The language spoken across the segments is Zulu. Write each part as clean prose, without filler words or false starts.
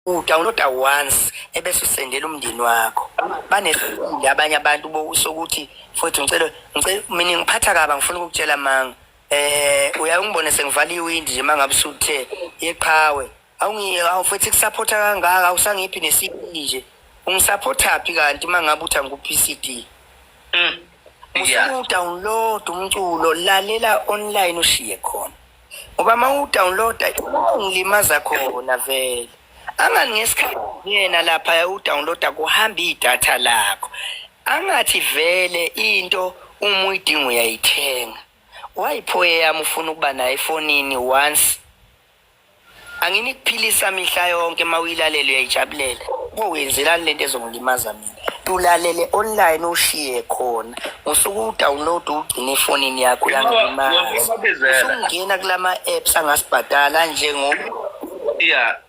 udownloada once ebese usendela umndeni wakho banesifunda abanye abantu bokuthi futhi ngicela mina ngiphatha kabi ngifuna ukukutshela manga uyangibona sengivala iwindi nje mangabe usuthe yeqhawe awufuthi kusupporta kangaka awusangiphi nesiphi nje ungisupporta phi kanti mangabe uthi ngku-PCD udownload umculo lalela online ushiye khona ngoba ma udownloada ungilimaza khona vele angani ngesikhathi yena lapha udownloada kuhamba idatha lakho angathi vele into uma uyidinga uyayithenga wayiphoye yami ufuna ukuba nayo efonini once angini kuphilisa mihla yonke mawuyilalela uyayijabulela wenzela lento ezongilimaza mina ulalele online ushiye khona usuku udownload ugcine efonini yakho yangilimaza usungena kulama apps angasibhadala njengo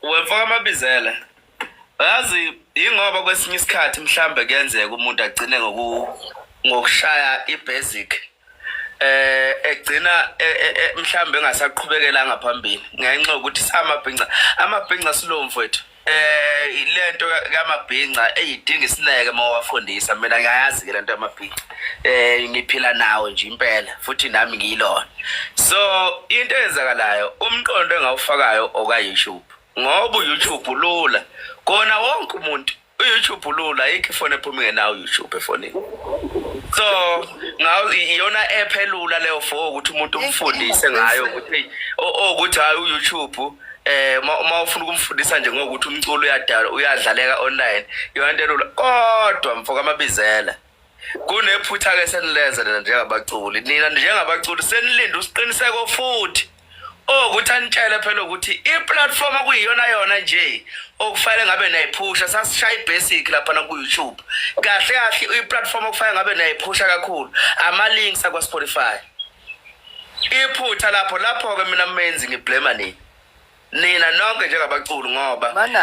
wemfaka amabizela yazi ingoba kwesinye isikhathi mhlambe kuyenzeka umuntu agcine ngokushaya ibasic egcina mhlambe engasaqhubekela ngaphambili ngenxa ukuthi amabhinca slow mfowethu lento kamabhinca eyidinga isineke mawafundisa mina ngiyazi ke lento yamabhinca ngiphila nawo nje impela futhi nami ngiyilona so into eyenzakalayo umqondo engawufakayo oka YouTube ngoba uYouTube ulula kona wonke umuntu uYouTube ulula yikho ifone ephuma nawo uYouTube efonini so ngawo iyona app elula leyo for ukuthi umuntu umfundise ngayo ukuthi ukuthi hayi uYouTube uma ufuna ukumfundisa nje ngokuthi umculo uyadlaleka online yonke elula kodwa mfoka amabizela kunephutha ke senilenza lena njengabaculi nina njengabaculi senilinda usiqiniseko futhi ukuthi anitshele phela ukuthi iplatform okuyiyona yona nje okufanele ngabe nayiphusha sasishaya ibasic lapha na ku YouTube kahle kahle iplatform okufanele ngabe nayiphusha kakhulu ama links akwa Spotify iphutha lapho ke mina menzi ngiblame nina nonke njengabaculi ngoba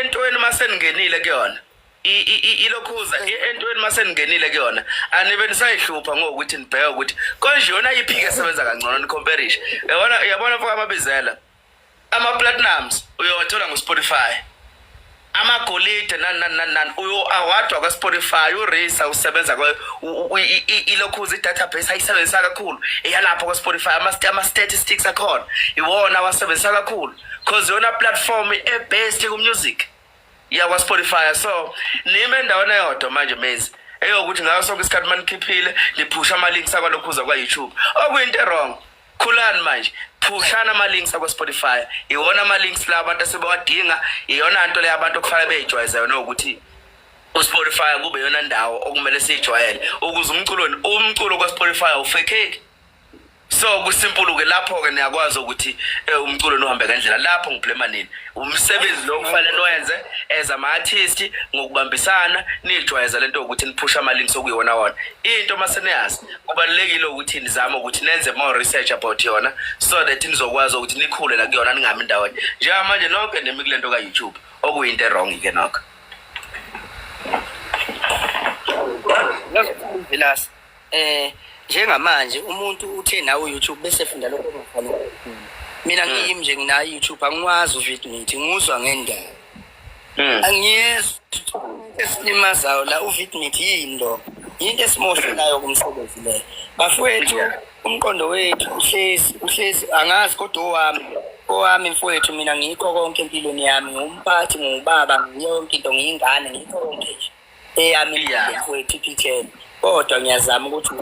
entweni masengenile kuyona ilokhuza entweni masengenile kuyona anibe nisayihlupha ngokuthi nibheke ukuthi konje yona iphike esebenza kangcono nicomparison yabona mfaka amabizela ama platinums uyothola ngo Spotify amagolide nan awadwa kwa Spotify uracer usebenza ilokhuza idatabase ayisebenzisa kakhulu eyalapha kwa Spotify ama statistics akhona iwona wasebenzisa kakhulu cause yona platform ebest ku music yakwa Spotify so nime ndawana yodwa manje mezi eyokuthi ngaso sonke isikhathi manikhiphile liphusha ama links akwalokhuza kwa YouTube okuyinto wrong khulani manje phushana ama links akwa Spotify iwona ama links la abantu asebawadinga iyona into le abantu okufanele beyijwayeze yona ukuthi uSpotify kube yona ndawo okumele siyijwayele ukuze umculo kwa Spotify ufake so kusimple ke lapho ke niyakwazi ukuthi umculo nohambe kanjela lapho ngiblema nini umsebenzi lo kufanele noyenze as ama artist ngokubambisana nijwayeza lento ukuthi niphusha ama links okuyiwona wona into maseneyazi kubalekile ukuthi nizame ukuthi nenze more research about yona so that nizokwazi ukuthi nikhule la kuyona ningami ndawonye njenga manje nonke nemi kulento ka YouTube okuyinto wrong ke nokho Vilas njengamanje umuntu uthe nawe YouTube bese funda lokho okufanele mina ngiyimi nje ngina YouTube angikwazi uVidmeet nguzwa ngendaba angiyezi esilimazayo la uVidmeet yinto esimoshelayo kumsebenzi le bafowethu umqondo wethu uhlezi angazi kodwa owami mfowethu mina ngikho konke empilweni yami ngumphathi ngubaba ngiyonke into ngiyingane ngikho konke nje eyami mfowethu iphithene kodwa ngiyazama ukuthi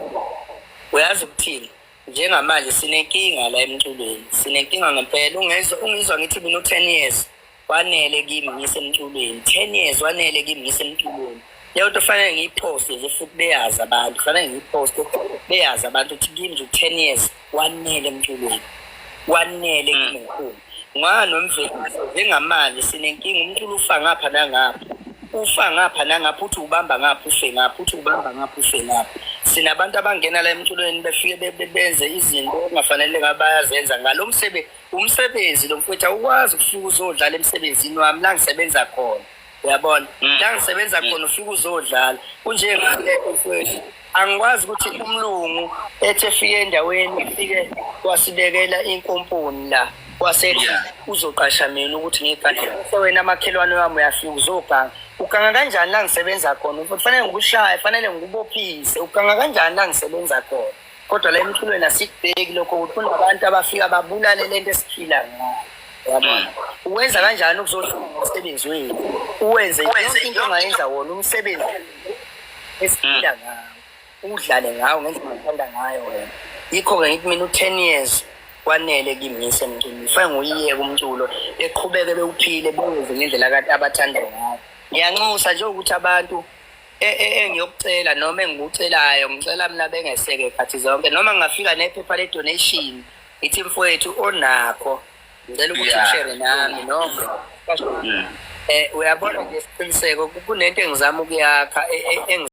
uyazi ukuthini njengamanje sinenkinga la emculweni sinenkinga ngempela ungizwa ngithi mina 10 years wanele kimi ngisemculweni 10 years wanele kimi ngisemculweni leyo nto fanele ngiyiposte nje futhi beyazi abantu fanele ngiyiposte beyazi abantu ukuthi kimi nje 10 years wanele emculweni wanele kimi nkulu nganomveli njengamanje sinenkinga umculo ufa ngapha nangapha ufa ngapha nangapha uthi ubamba ngapha ufe ngapha uthi ubamba ngapha ufe ngapha sinabantu abangena la emculweni befike benze izinto ongafanele ngabayazenza ngalo umsebenzi lo mfowethu awukwazi ukufika uzodlala emsebenzini wami la ngisebenza khona uyabona la ngisebenza khona ufika uzodlala kunjengale mfowethu angikwazi ukuthi umlungu ethe efike endaweni ifike wasibekela inkomponi la wasethi uzoqasha mina ukuthi ngigane wena amakhelwane wami uyafika uzoganga uganga kanjani la ngisebenza khona kufanele ngikushaye fanele ngikubophise uganga kanjani la ngisebenza khona kodwa la emculweni asikubheki lokho ukuthi kunabantu abafika babulale lento esiphila ngayo yabona uwenza kanjani ukuzohlala umsebenzi wethu uwenze yonke into ongayenza wona umsebenzi esiphila ngayo udlale ngawo ngendlela othanda ngayo wena yikho-ke ngithi mina u-10 years kwanele kimi ngisemcimini fanele nguyiyeke umculo eqhubeke bewuphile bewenze ngendlela kade abathanda ngayo ngiyanxusa nje ukuthi abantu engiyokucela noma engikucelayo ngicela mina bengeseke khathi zonke noma ngingafika nephepha le-donation ithi mfowethu onakho ngicela ukuthi ushare nami noma uyabona nje isiqiniseko kunento engizama ukuyakha